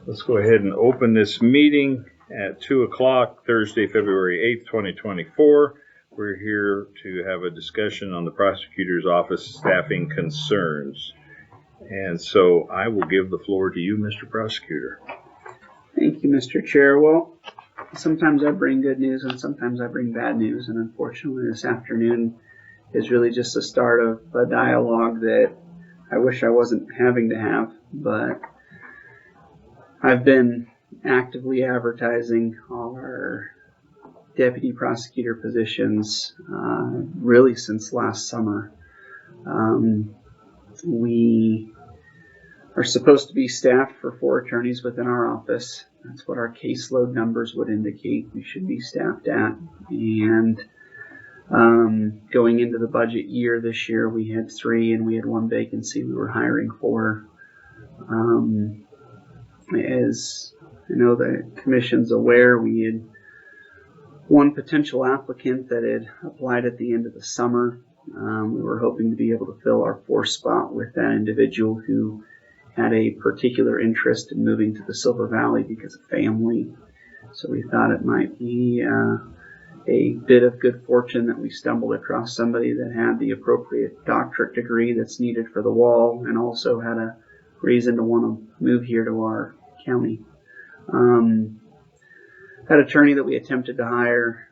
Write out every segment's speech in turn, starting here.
Let's go ahead and open this meeting at 2 o'clock, Thursday, February 8th, 2024. We're here to have a discussion on the prosecutor's office staffing concerns. And so I will give the floor to you, Mr. Prosecutor. Thank you, Mr. Chair. Well, sometimes I bring good news and sometimes I bring bad news. And unfortunately, this afternoon is really just the start of a dialogue that I wish I wasn't having to have, but I've been actively advertising our deputy prosecutor positions really since last summer. We are supposed to be staffed for 4 attorneys within our office. That's what our caseload numbers would indicate we should be staffed at. And going into the budget year this year, we had 3 and we had 1 vacancy we were hiring for. As I know the commission's aware, we had 1 potential applicant that had applied at the end of the summer. We were hoping to be able to fill our 4th spot with that individual who had a particular interest in moving to the Silver Valley because of family. So we thought it might be a bit of good fortune that we stumbled across somebody that had the appropriate doctorate degree that's needed for the wall and also had a reason to want to move here to our county. That attorney that we attempted to hire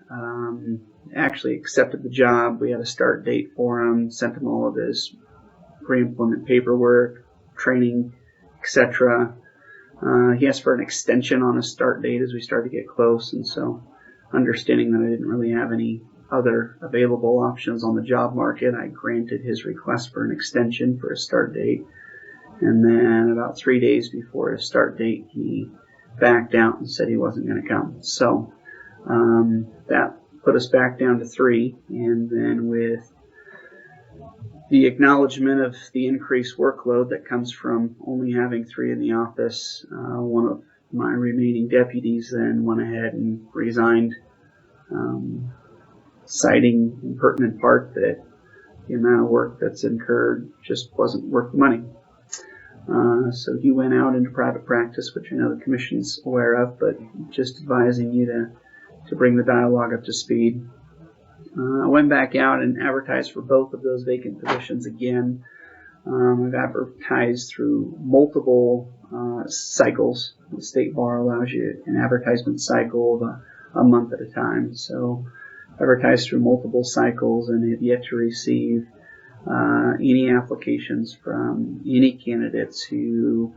actually accepted the job. We had a start date for him, sent him all of his pre-employment paperwork, training, etc. He asked for an extension on his start date as we started to get close, and so understanding that I didn't really have any other available options on the job market, I granted his request for an extension for his start date. And then about 3 days before his start date, he backed out and said he wasn't going to come. So that put us back down to 3. And then with the acknowledgement of the increased workload that comes from only having 3 in the office, one of my remaining deputies then went ahead and resigned, citing in pertinent part that the amount of work that's incurred just wasn't worth the money. So he went out into private practice, which I know the commission's aware of, but just advising you to bring the dialogue up to speed. I went back out and advertised for both of those vacant positions again. I've advertised through multiple cycles. The state bar allows you an advertisement cycle of a month at a time. So advertised through multiple cycles and have yet to receive any applications from any candidates who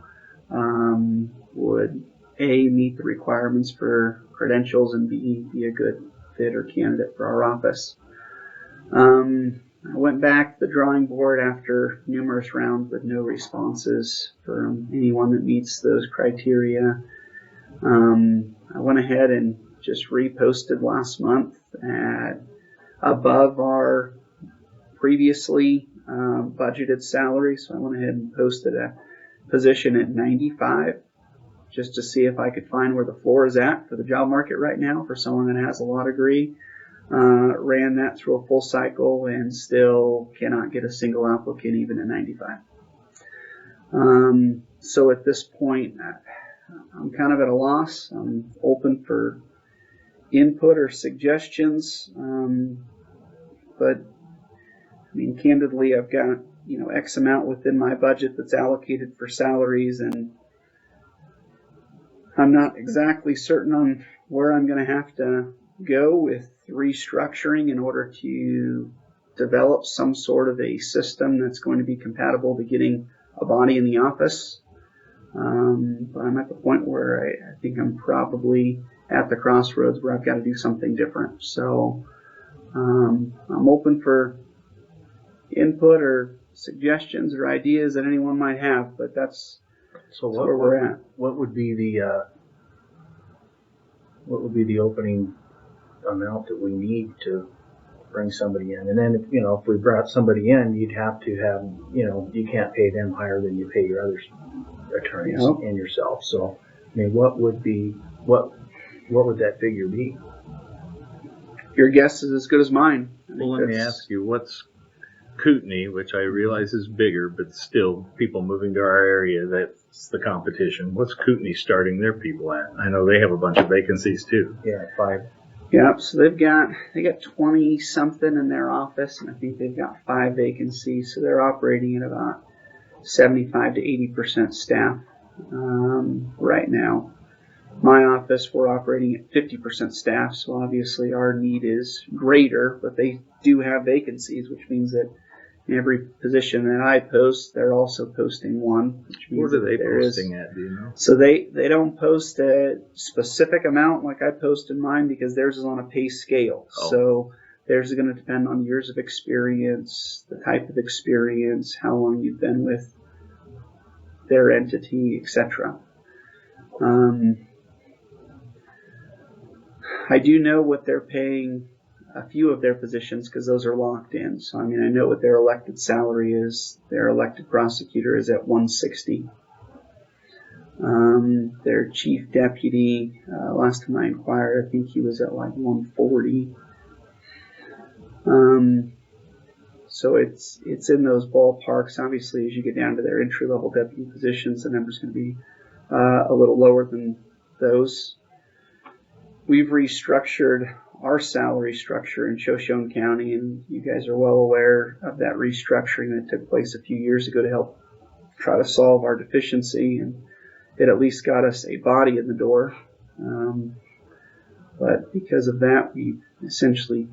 would A, meet the requirements for credentials, and B, be a good fit or candidate for our office. I went back to the drawing board after numerous rounds with no responses from anyone that meets those criteria. I went ahead and just reposted last month at above our previously budgeted salary, so I went ahead and posted a position at 95 just to see if I could find where the floor is at for the job market right now for someone that has a law degree. Ran that through a full cycle and still cannot get a single applicant even at 95. So at this point, I'm kind of at a loss. I'm open for input or suggestions, but I mean, candidly, I've got, X amount within my budget that's allocated for salaries, and I'm not exactly certain on where I'm going to have to go with restructuring in order to develop some sort of a system that's going to be compatible to getting a body in the office. But I'm at the point where I think I'm probably at the crossroads where I've got to do something different. So I'm open for input or suggestions or ideas that anyone might have, but that's where we're at. What would be the opening amount that we need to bring somebody in? And then if we brought somebody in, you'd have to have, you can't pay them higher than you pay your other attorneys and yourself. So I mean, what would that figure be? Your guess is as good as mine. Well, let me ask you, Kootenai, which I realize is bigger, but still people moving to our area, that's the competition. What's Kootenai starting their people at? I know they have a bunch of vacancies too. Yeah, 5. Yep. So they got 20 something in their office, and I think they've got 5 vacancies. So they're operating at about 75 to 80% staff right now. My office, we're operating at 50% staff, so obviously our need is greater, but they do have vacancies, which means that in every position that I post, they're also posting one. Which means What are they posting at, do you know? So they don't post a specific amount like I post in mine because theirs is on a pay scale. Oh. So theirs is going to depend on years of experience, the type of experience, how long you've been with their entity, etc. I do know what they're paying a few of their positions because those are locked in. So, I mean, I know what their elected salary is. Their elected prosecutor is at $160. Their chief deputy, last time I inquired, I think he was at like $140. So it's in those ballparks. Obviously, as you get down to their entry-level deputy positions, the number's going to be a little lower than those. We've restructured our salary structure in Shoshone County, and you guys are well aware of that restructuring that took place a few years ago to help try to solve our deficiency, and it at least got us a body in the door. But because of that, we've essentially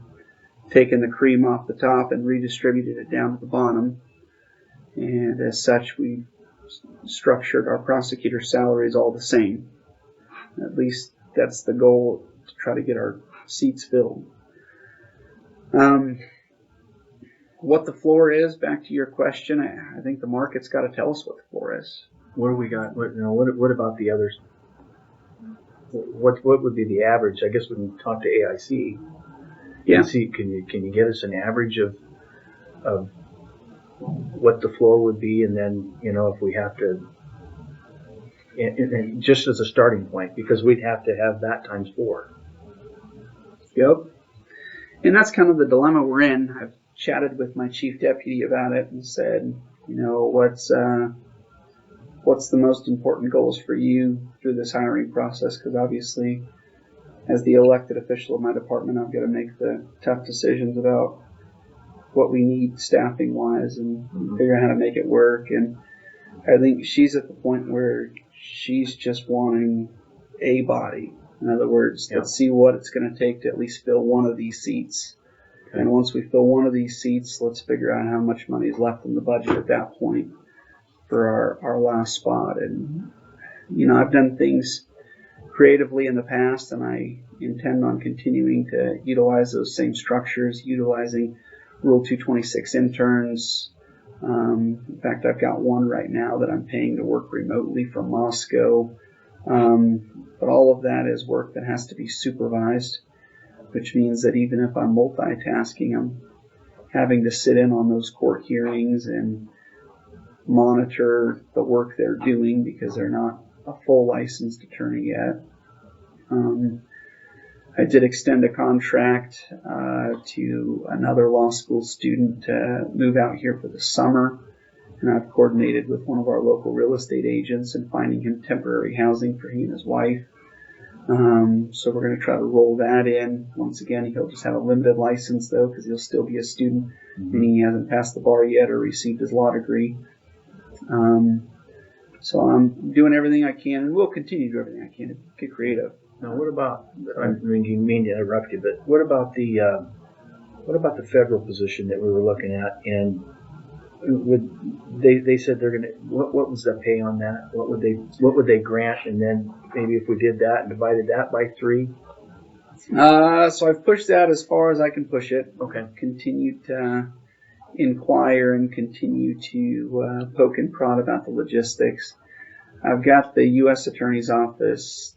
taken the cream off the top and redistributed it down to the bottom. And as such, we've structured our prosecutor salaries all the same. At least that's the goal, to try to get our seats filled. What the floor is, back to your question, I think the market's got to tell us what the floor is. What do we got? What about the others? What would be the average? I guess we can talk to AIC. Yeah. Can you give us an average of what the floor would be, and then if we have to, and just as a starting point, because we'd have to have that times 4. Yep. And that's kind of the dilemma we're in. I've chatted with my chief deputy about it and said, what's the most important goals for you through this hiring process? Because obviously, as the elected official of my department, I've got to make the tough decisions about what we need staffing-wise and figure out how to make it work. And I think she's at the point where she's just wanting a body. In other words, Let's see what it's going to take to at least fill one of these seats. Okay. And once we fill one of these seats, let's figure out how much money is left in the budget at that point for our last spot. And, I've done things creatively in the past, and I intend on continuing to utilize those same structures, utilizing Rule 226 interns. In fact, I've got one right now that I'm paying to work remotely from Moscow. But all of that is work that has to be supervised, which means that even if I'm multitasking, I'm having to sit in on those court hearings and monitor the work they're doing because they're not a full licensed attorney yet. I did extend a contract to another law school student to move out here for the summer, and I've coordinated with one of our local real estate agents in finding him temporary housing for he and his wife. So we're going to try to roll that in. Once again, he'll just have a limited license, though, because he'll still be a student, meaning he hasn't passed the bar yet or received his law degree. So I'm doing everything I can, and will continue to do everything I can to get creative. Now, what about? I didn't mean to interrupt you, but what about the federal position that we were looking at? And they said they're gonna. What was the pay on that? What would they grant? And then maybe if we did that and divided that by 3. So I've pushed that as far as I can push it. Okay. Continued to inquire and continue to poke and prod about the logistics. I've got the U.S. Attorney's Office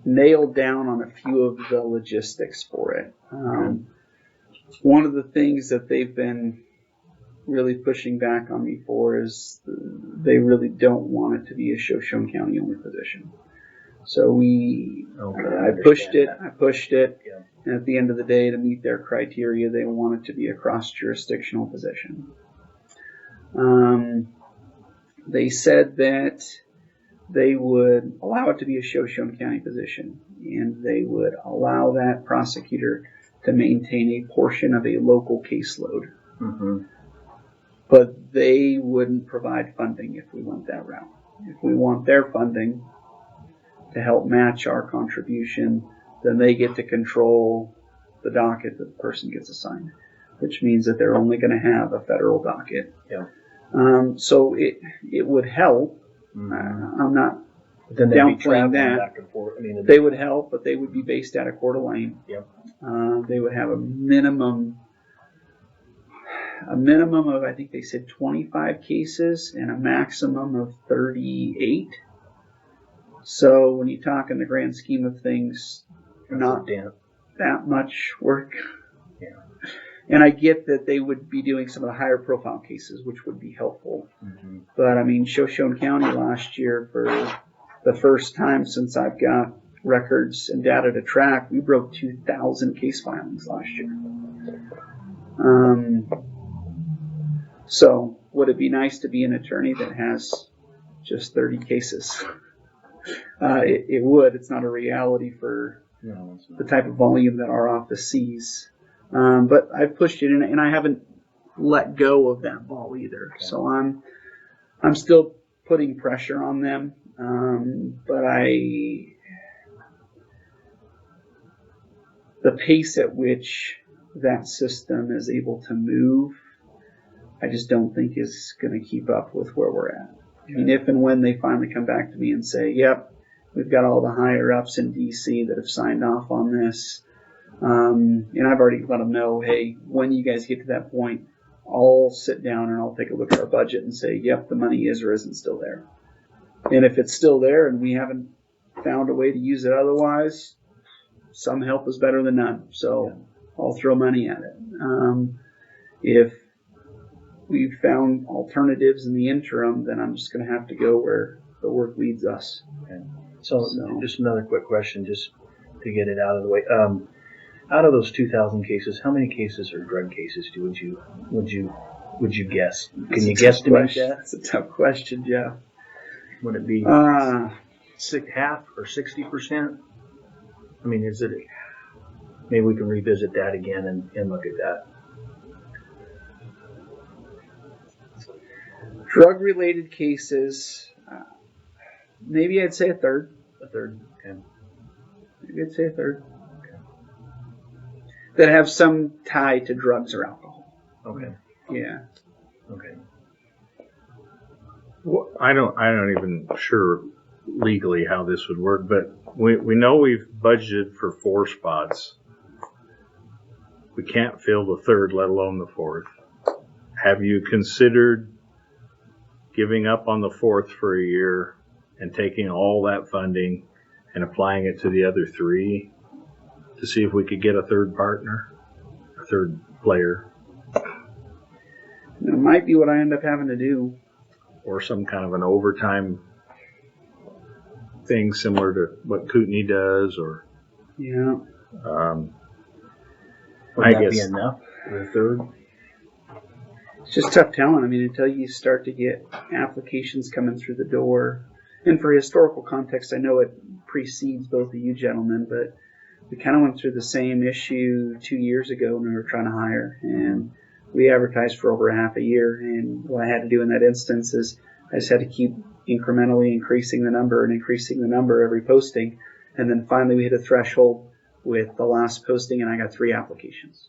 nailed down on a few of the logistics for it. One of the things that they've been really pushing back on me for is they really don't want it to be a Shoshone County only position. So I pushed it. Yeah. And at the end of the day, to meet their criteria, they want it to be a cross-jurisdictional position. They said that they would allow it to be a Shoshone County position, and they would allow that prosecutor to maintain a portion of a local caseload. Mm-hmm. But they wouldn't provide funding if we went that route. If we want their funding to help match our contribution, then they get to control the docket that the person gets assigned, which means that they're only going to have a federal docket. Yeah. So it would help. Mm-hmm. I'm not Then downplaying that. Back and forth. I mean, they would help, but they would be based out of Coeur d'Alene. Yep. They would have a minimum of, I think they said 25 cases and a maximum of 38. So when you talk in the grand scheme of things, not that much work. Yeah. And I get that they would be doing some of the higher profile cases, which would be helpful. Mm-hmm. But I mean, Shoshone County last year, for the first time since I've got records and data to track, we broke 2,000 case filings last year. So would it be nice to be an attorney that has just 30 cases? It would. It's not a reality for the type of volume that our office sees. But I've pushed it in, and I haven't let go of that ball either. Okay. So I'm still putting pressure on them. But the pace at which that system is able to move, I just don't think is going to keep up with where we're at. I mean, if and when they finally come back to me and say, yep, we've got all the higher ups in DC that have signed off on this, and I've already let them know, hey, when you guys get to that point, I'll sit down and I'll take a look at our budget and say, yep, the money is or isn't still there. And if it's still there and we haven't found a way to use it otherwise, some help is better than none. So I'll throw money at it. If we've found alternatives in the interim, then I'm just going to have to go where the work leads us. Okay. So just another quick question, just to get it out of the way. Out of those 2,000 cases, how many cases are drug cases? Would you guess? Can you guesstimate that? That's a tough question, Jeff. Would it be half or 60%? I mean, is it? Maybe we can revisit that again and look at that. Drug-related cases, maybe I'd say a third. A third, okay. Maybe I'd say a third. Okay. That have some tie to drugs or alcohol. Okay. Yeah. Okay. Well, I don't even sure legally how this would work, but we know we've budgeted for 4 spots. We can't fill the third, let alone the fourth. Have you considered giving up on the 4th for a year and taking all that funding and applying it to the other 3 to see if we could get a third partner, a third player? It might be what I end up having to do. Or some kind of an overtime thing similar to what Kootenai does, or yeah. Would that be enough for a third? It's just tough telling. I mean, until you start to get applications coming through the door. And for historical context, I know it precedes both of you gentlemen, but we kind of went through the same issue 2 years ago when we were trying to hire. And we advertised for over half a year. And what I had to do in that instance is I just had to keep incrementally increasing the number every posting. And then finally we hit a threshold with the last posting, and I got 3 applications.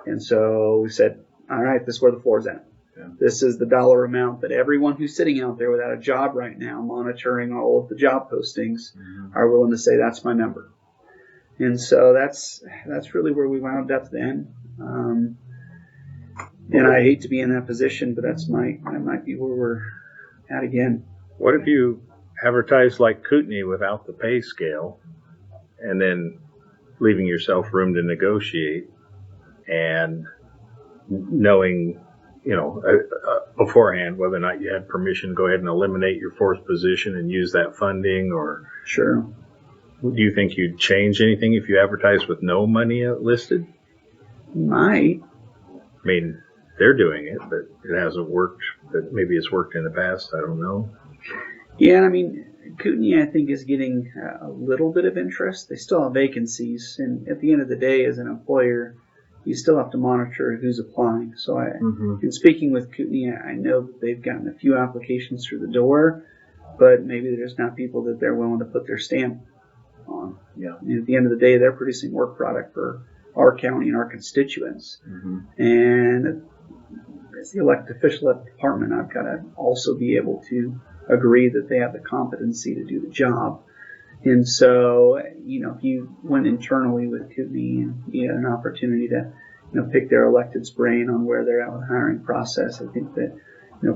And so we said, all right, this is where the floor is at. Yeah. This is the dollar amount that everyone who's sitting out there without a job right now, monitoring all of the job postings, are willing to say that's my number. And so that's really where we wound up then. And I hate to be in that position, but that might be where we're at again. What if you advertise like Kootenai without the pay scale, and then leaving yourself room to negotiate, and knowing, beforehand whether or not you had permission to go ahead and eliminate your 4th position and use that funding, or sure. Do you think you'd change anything if you advertised with no money listed? Might. I mean, they're doing it, but it hasn't worked. But maybe it's worked in the past. I don't know. Yeah, I mean, Kootenai, I think, is getting a little bit of interest. They still have vacancies, and at the end of the day, as an employer, you still have to monitor who's applying. So, in speaking with Kootenai, I know that they've gotten a few applications through the door, but maybe there's not people that they're willing to put their stamp on. Yeah. And at the end of the day, they're producing work product for our county and our constituents. And as the elected official at the department, I've got to also be able to agree that they have the competency to do the job. And so, if you went internally with Kootenai and you had an opportunity to, pick their elected's brain on where they're at with the hiring process, I think that,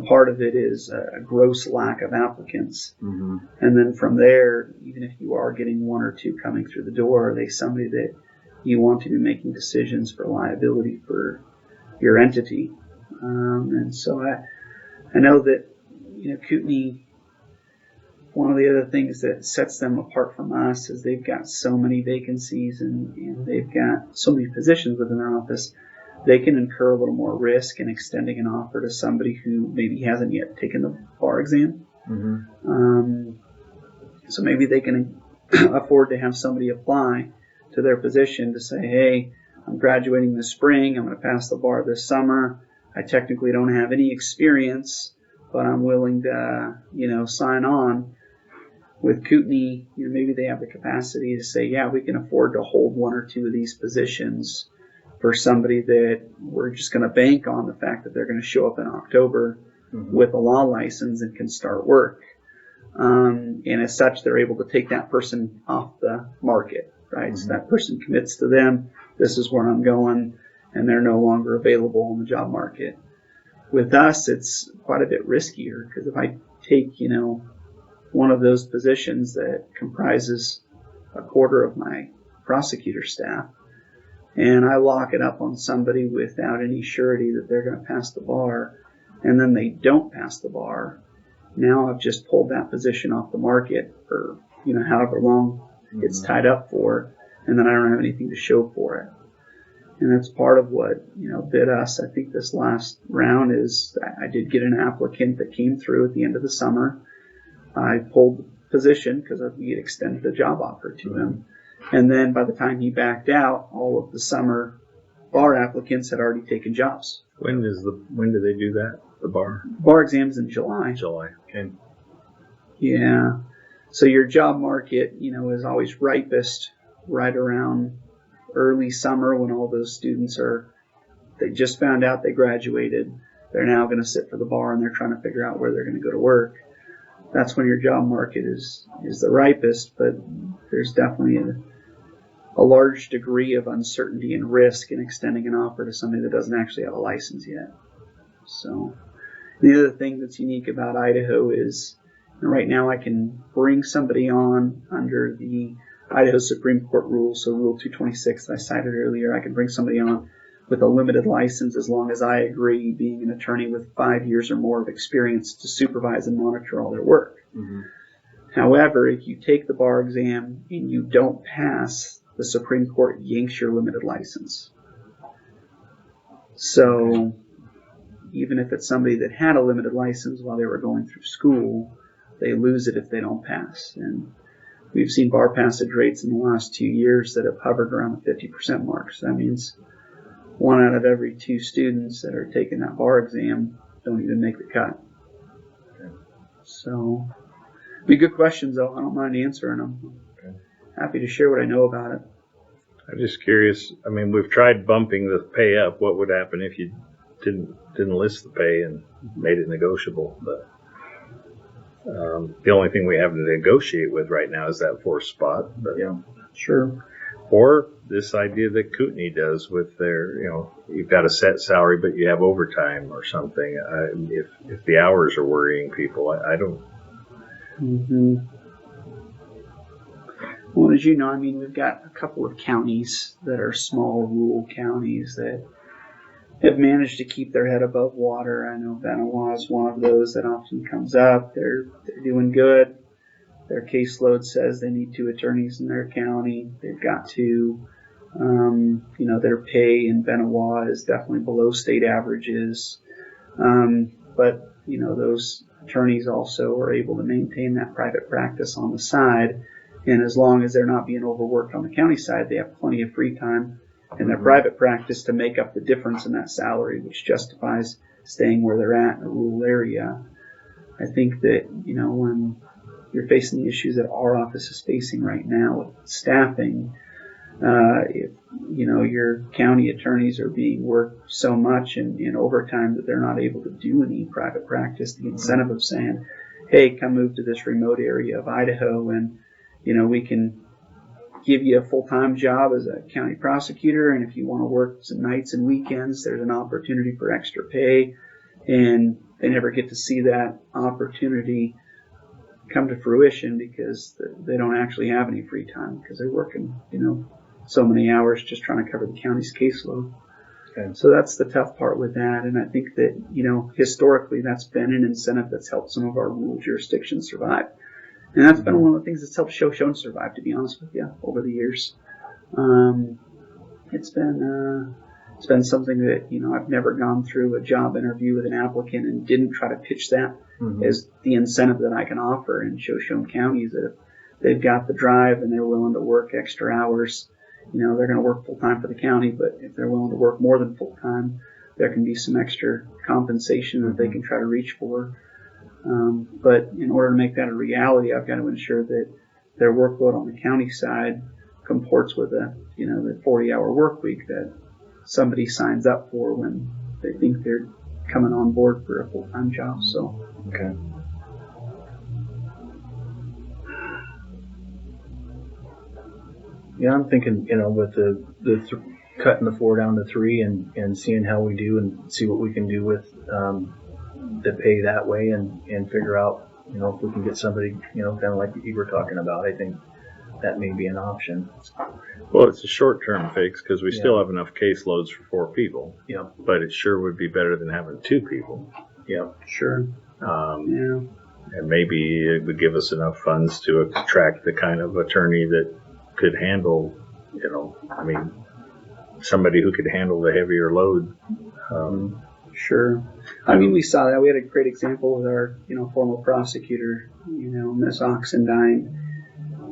part of it is a gross lack of applicants. And then from there, even if you are getting one or two coming through the door, are they somebody that you want to be making decisions for liability for your entity? And so I know that, Kootenai, one of the other things that sets them apart from us is they've got so many vacancies and they've got so many positions within their office. They can incur a little more risk in extending an offer to somebody who maybe hasn't yet taken the bar exam. So maybe they can afford to have somebody apply to their position to say, hey, I'm graduating this spring. I'm going to pass the bar this summer. I technically don't have any experience, but I'm willing to, sign on. With Kootenai, maybe they have the capacity to say, yeah, we can afford to hold one or two of these positions for somebody that we're just going to bank on the fact that they're going to show up in October with a law license and can start work. And as such, they're able to take that person off the market, right? So that person commits to them, this is where I'm going, and they're no longer available in the job market. With us, it's quite a bit riskier because if I take, one of those positions that comprises a quarter of my prosecutor staff, and I lock it up on somebody without any surety that they're going to pass the bar, and then they don't pass the bar, now I've just pulled that position off the market for, however long it's tied up for, and then I don't have anything to show for it. And that's part of what, bit us, I think, this last round is I did get an applicant that came through at the end of the summer. I pulled the position because we had extended a job offer to him. And then by the time he backed out, all of the summer bar applicants had already taken jobs. When do they do that? The bar? Bar exams in July. July. Okay. Yeah. So your job market, is always ripest right around early summer when all those students they just found out they graduated. They're now going to sit for the bar and they're trying to figure out where they're going to go to work. That's when your job market is the ripest, but there's definitely a large degree of uncertainty and risk in extending an offer to somebody that doesn't actually have a license yet. So the other thing that's unique about Idaho is right now I can bring somebody on under the Idaho Supreme Court rule, so Rule 226 that I cited earlier. I can bring somebody on with a limited license as long as I agree, being an attorney with 5 years or more of experience, to supervise and monitor all their work. However, if you take the bar exam and you don't pass, the Supreme Court yanks your limited license. So even if it's somebody that had a limited license while they were going through school, they lose it if they don't pass. And we've seen bar passage rates in the last 2 years that have hovered around the 50% mark. So that means 1 out of every 2 students that are taking that bar exam don't even make the cut. So, good questions, though. I don't mind answering them. Happy to share what I know about it. I'm just curious. I mean, we've tried bumping the pay up. What would happen if you didn't list the pay and made it negotiable? But the only thing we have to negotiate with right now is that 4th spot. But, yeah, sure. Or this idea that Kootenai does with their, you've got a set salary, but you have overtime or something. If the hours are worrying people, I don't. Well, as you know, we've got a couple of counties that are small rural counties that have managed to keep their head above water. I know Vanawaa is one of those that often comes up. They're doing good. their caseload says they need 2 attorneys in their county. They've got to, their pay in Benoit is definitely below state averages. But those attorneys also are able to maintain that private practice on the side. And as long as they're not being overworked on the county side, they have plenty of free time in their private practice to make up the difference in that salary, which justifies staying where they're at in a rural area. I think that, when you're facing the issues that our office is facing right now with staffing, if, your county attorneys are being worked so much in overtime that they're not able to do any private practice, the incentive of saying, hey, come move to this remote area of Idaho and, we can give you a full-time job as a county prosecutor, and if you want to work some nights and weekends, there's an opportunity for extra pay, and they never get to see that opportunity come to fruition because they don't actually have any free time because they're working, so many hours just trying to cover the county's caseload. Okay. So that's the tough part with that, and I think that, historically that's been an incentive that's helped some of our rural jurisdictions survive. And that's been one of the things that's helped Shoshone survive, to be honest with you, over the years. It's been something that, I've never gone through a job interview with an applicant and didn't try to pitch that as the incentive that I can offer in Shoshone County, is that if they've got the drive and they're willing to work extra hours, they're going to work full time for the county, but if they're willing to work more than full time, there can be some extra compensation that they can try to reach for. But in order to make that a reality, I've got to ensure that their workload on the county side comports with the 40-hour work week that somebody signs up for when they think they're coming on board for a full-time job. So, okay. Yeah, I'm thinking, with the cutting the 4 down to 3 and seeing how we do and see what we can do with the pay that way and figure out, if we can get somebody, kind of like you were talking about. I think that may be an option. Well, it's a short-term fix because we still have enough caseloads for 4 people. Yeah. But it sure would be better than having 2 people. Yeah. Sure. And maybe it would give us enough funds to attract the kind of attorney that could handle, somebody who could handle the heavier load. Sure. We saw that. We had a great example with our, former prosecutor, Miss Oxendine.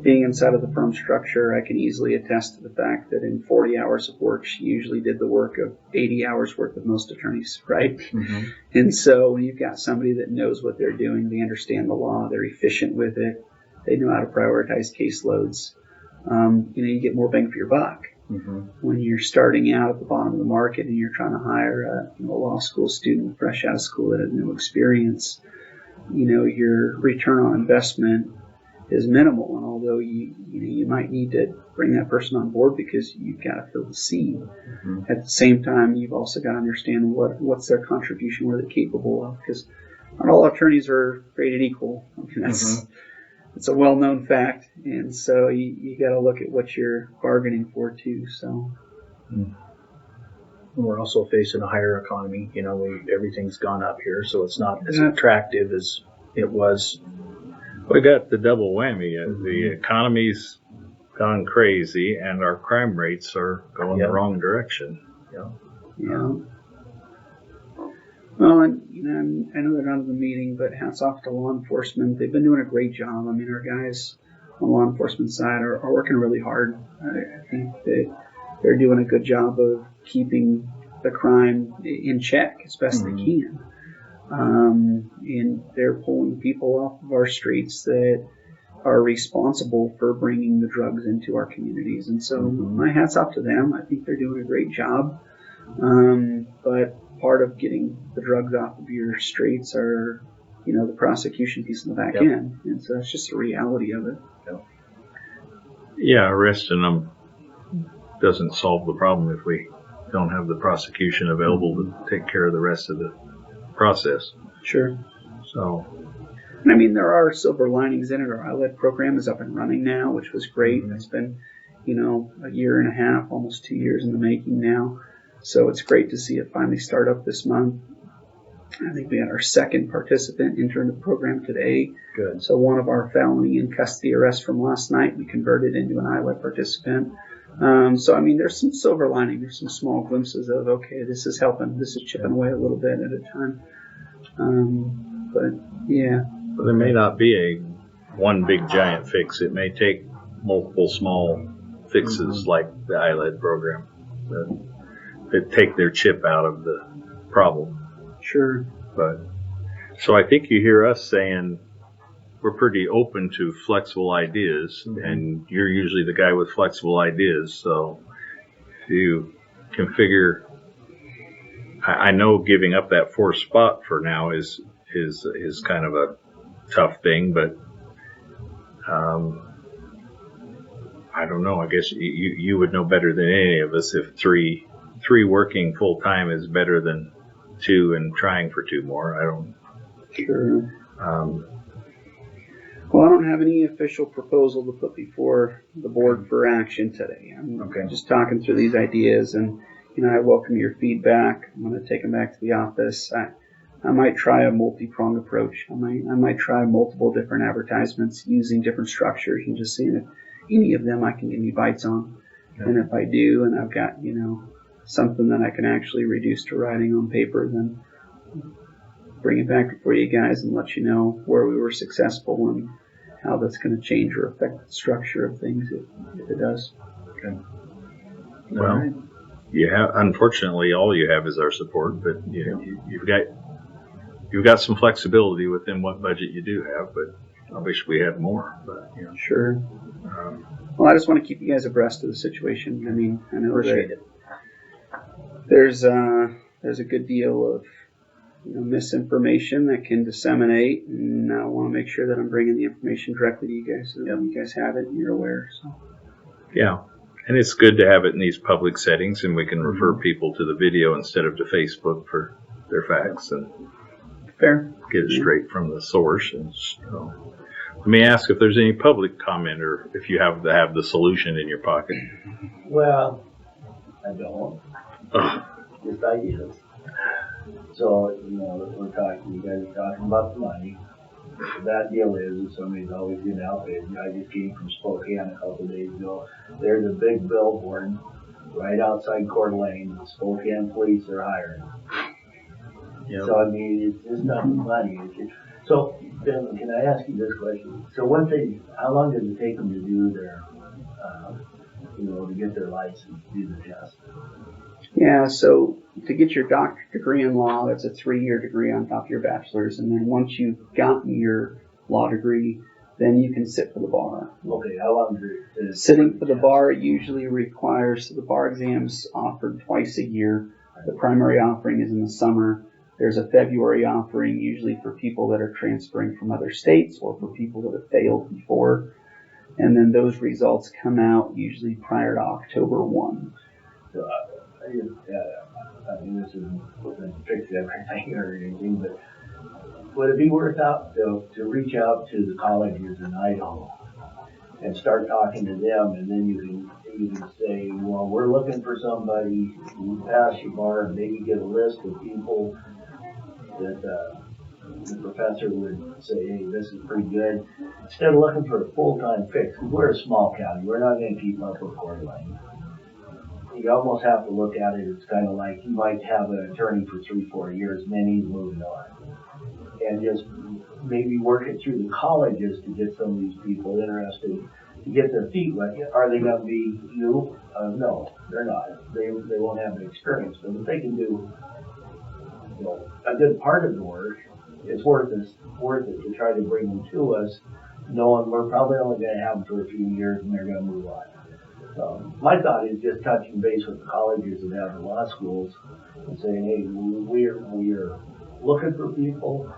Being inside of the firm structure, I can easily attest to the fact that in 40 hours of work, she usually did the work of 80 hours worth of most attorneys, right? Mm-hmm. And so when you've got somebody that knows what they're doing, they understand the law, they're efficient with it, they know how to prioritize caseloads, you get more bang for your buck. Mm-hmm. When you're starting out at the bottom of the market and you're trying to hire a law school student fresh out of school that has no experience, your return on investment is minimal. And although you might need to bring that person on board because you've got to fill the seat, at the same time you've also got to understand what's their contribution, what they're capable of, because not all attorneys are created equal. It's a well-known fact, and so you got to look at what you're bargaining for too. So we're also facing a higher economy. Everything's gone up here, so it's not as attractive as it was. We got the double whammy. The economy's gone crazy, and our crime rates are going the wrong direction. Yeah. Well, and I know they're not in the meeting, but hats off to law enforcement. They've been doing a great job. Our guys on the law enforcement side are working really hard. I think that they're doing a good job of keeping the crime in check as best they can. And they're pulling people off of our streets that are responsible for bringing the drugs into our communities. And so my hat's off to them. I think they're doing a great job. But part of getting the drugs off of your streets are, the prosecution piece in the back end. And so it's just the reality of it. Yeah, arresting them doesn't solve the problem if we don't have the prosecution available to take care of the rest of the process. Sure. So, there are silver linings in it. Our ILED program is up and running now, which was great. It's been, a year and a half, almost 2 years in the making now. So it's great to see it finally start up this month. I think we had our second participant enter the program today. Good. So one of our felony in custody arrests from last night, we converted into an ILET participant. So, I mean, there's some silver lining. There's some small glimpses of, okay, this is helping. This is chipping away a little bit at a time. But, yeah. Well, there may not be one big giant fix. It may take multiple small fixes like the ILED program that take their chip out of the problem. Sure. But so I think you hear us saying we're pretty open to flexible ideas, and you're usually the guy with flexible ideas. So if you can figure, I know giving up that fourth spot for now is kind of a tough thing, but I don't know. I guess you would know better than any of us if three working full time is better than 2 and trying for 2 more. I don't. Sure. Well, I don't have any official proposal to put before the board for action today. I'm just talking through these ideas, and I welcome your feedback. I'm going to take them back to the office. I might try a multi-pronged approach. I might try multiple different advertisements using different structures and just seeing if any of them I can get any bites on. Okay. And if I do, and I've got something that I can actually reduce to writing on paper, then bring it back before you guys and let you know where we were successful and how that's going to change or affect the structure of things if it does. Okay. Well, right. Unfortunately, all you have is our support, but you've got some flexibility within what budget you do have, but I wish we had more. But Sure. Well, I just want to keep you guys abreast of the situation. I mean, I know that there's a good deal of misinformation that can disseminate, and I want to make sure that I'm bringing the information directly to you guys so that you guys have it and you're aware. So. Yeah, and it's good to have it in these public settings, and we can refer people to the video instead of to Facebook for their facts and fair get it straight from the source. And so, let me ask if there's any public comment or if you have the solution in your pocket. Well, I don't. Just ideas. So, we're talking, you guys are talking about the money. That deal is somebody's always going to help it. I just came from Spokane a couple of days ago. There's a big billboard right outside Coeur d'Alene. The Spokane police are hiring. Yep. So, I mean, it's just not money. So, Ben, can I ask you this question? So, how long does it take them to do their, to get their license, do the test? Yeah, so to get your doctorate degree in law, that's a 3-year degree on top of your bachelor's. And then once you've gotten your law degree, then you can sit for the bar. Okay, how long is it? Sitting for the bar usually requires, so the bar exam's offered twice a year. The primary offering is in the summer. There's a February offering usually for people that are transferring from other states or for people that have failed before. And then those results come out usually prior to October 1. So, I mean, this isn't going to fix everything or anything, but would it be worth to reach out to the colleges in Idaho and start talking to them, and then you can say, well, we're looking for somebody who pass your bar, and maybe get a list of people that the professor would say, hey, this is pretty good, instead of looking for a full-time fix, because we're a small county, we're not going to keep up with Coeur d'Alene. You almost have to look at it, it's kind of like you might have an attorney for 3-4 years, and then he's moving on. And just maybe work it through the colleges to get some of these people interested, to get their feet wet. Are they going to be new? No, they're not. They won't have the experience. But if they can do a good part of the work, it's worth it to try to bring them to us, knowing we're probably only going to have them for a few years and they're going to move on. My thought is just touching base with the colleges that have the law schools and saying, hey, we're looking for people.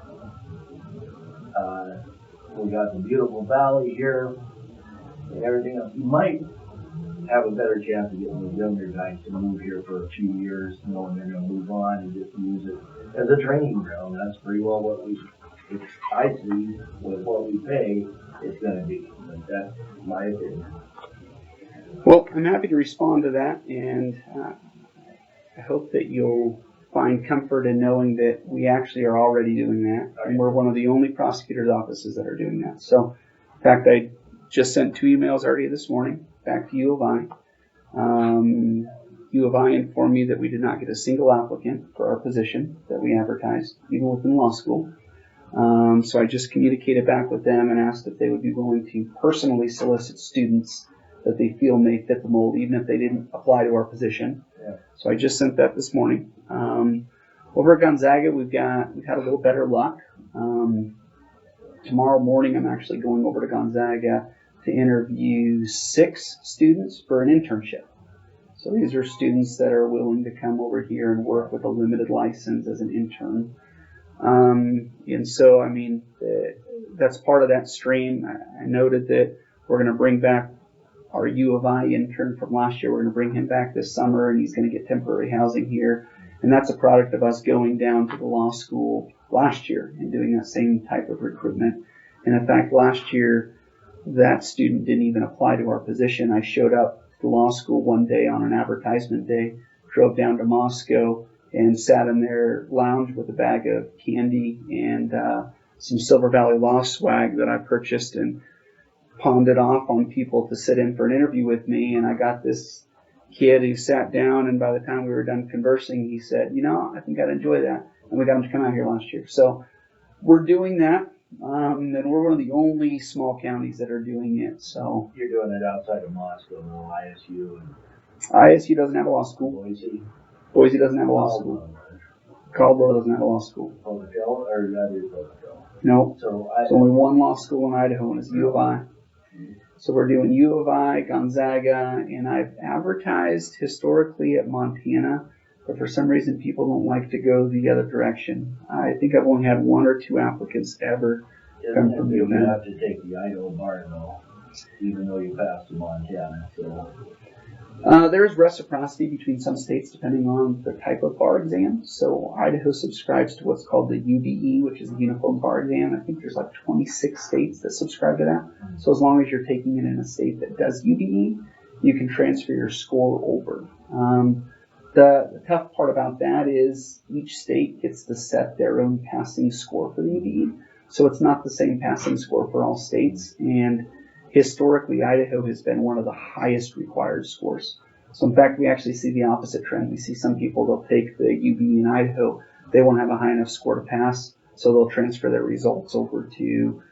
We got the beautiful valley here and everything else. You might have a better chance of getting the younger guys to move here for a few years, knowing they're going to move on and just use it as a training ground. That's pretty well what I see with what we pay it's going to be. But that's my opinion. Well, I'm happy to respond to that, and I hope that you'll find comfort in knowing that we actually are already doing that, and we're one of the only prosecutors' offices that are doing that. So, in fact, I just sent 2 emails already this morning back to U of I. U of I informed me that we did not get a single applicant for our position that we advertised, even within law school. So I just communicated back with them and asked if they would be willing to personally solicit students that they feel may fit the mold, even if they didn't apply to our position. Yeah. So I just sent that this morning. Over at Gonzaga, we've had a little better luck. Tomorrow morning, I'm actually going over to Gonzaga to interview 6 students for an internship. So these are students that are willing to come over here and work with a limited license as an intern. And so, I mean, that's part of that stream. I noted that we're going to bring back our U of I intern from last year. We're going to bring him back this summer, and he's going to get temporary housing here. And that's a product of us going down to the law school last year and doing that same type of recruitment. And in fact, last year, that student didn't even apply to our position. I showed up to the law school one day on an advertisement day, drove down to Moscow, and sat in their lounge with a bag of candy and some Silver Valley Law swag that I purchased, and pawned it off on people to sit in for an interview with me. And I got this kid who sat down, and by the time we were done conversing, he said, I think I'd enjoy that. And we got him to come out here last year. So we're doing that. And we're one of the only small counties that are doing it. So You're doing it outside of Moscow, no ISU and ISU doesn't have a law school. Boise. Boise doesn't have a law school. Caldwell doesn't have a law school. Prosecutor, or that is Prosecutor. No. So There's only one law school in Idaho, and it's U of I. So we're doing U of I, Gonzaga, and I've advertised historically at Montana, but for some reason people don't like to go the other direction. I think I've only had 1 or 2 applicants ever come from the you event. have to take the Idaho bar though, even though you passed to Montana. So There's reciprocity between some states depending on the type of bar exam. So Idaho subscribes to what's called the UBE, which is the Uniform Bar Exam. I think there's like 26 states that subscribe to that. So as long as you're taking it in a state that does UBE, you can transfer your score over. The tough part about that is each state gets to set their own passing score for the UBE. So it's not the same passing score for all states. And historically, Idaho has been one of the highest required scores. So in fact, we actually see the opposite trend. We see some people, they'll take the UBE in Idaho, they won't have a high enough score to pass, so they'll transfer their results over to,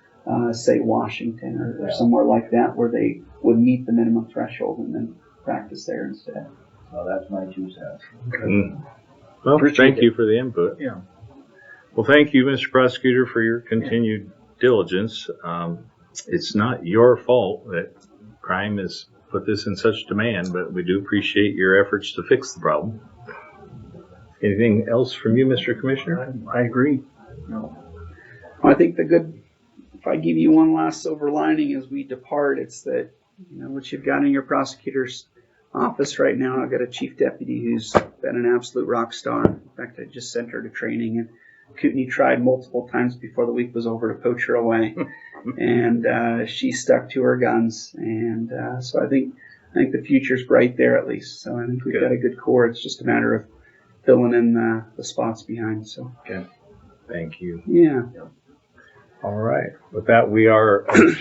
say, Washington or somewhere like that, where they would meet the minimum threshold and then practice there instead. well, that's my 2 cents. Well, Appreciate thank it. you for the input. Yeah. Well, thank you, Mr. Prosecutor, for your continued diligence. It's not your fault that crime has put this in such demand, but we do appreciate your efforts to fix the problem. Anything else from you, Mr. Commissioner? I agree. No. I think if I give you one last silver lining as we depart, it's that, what you've got in your prosecutor's office right now, I've got a chief deputy who's been an absolute rock star. In fact, I just sent her to training, and Kootenai tried multiple times before the week was over to poach her away. And she stuck to her guns. And so I think the future's bright there at least. So I think we've got a good core. It's just a matter of filling in the spots behind. So Okay. Thank you. yeah. All right. With that, we are adjourned.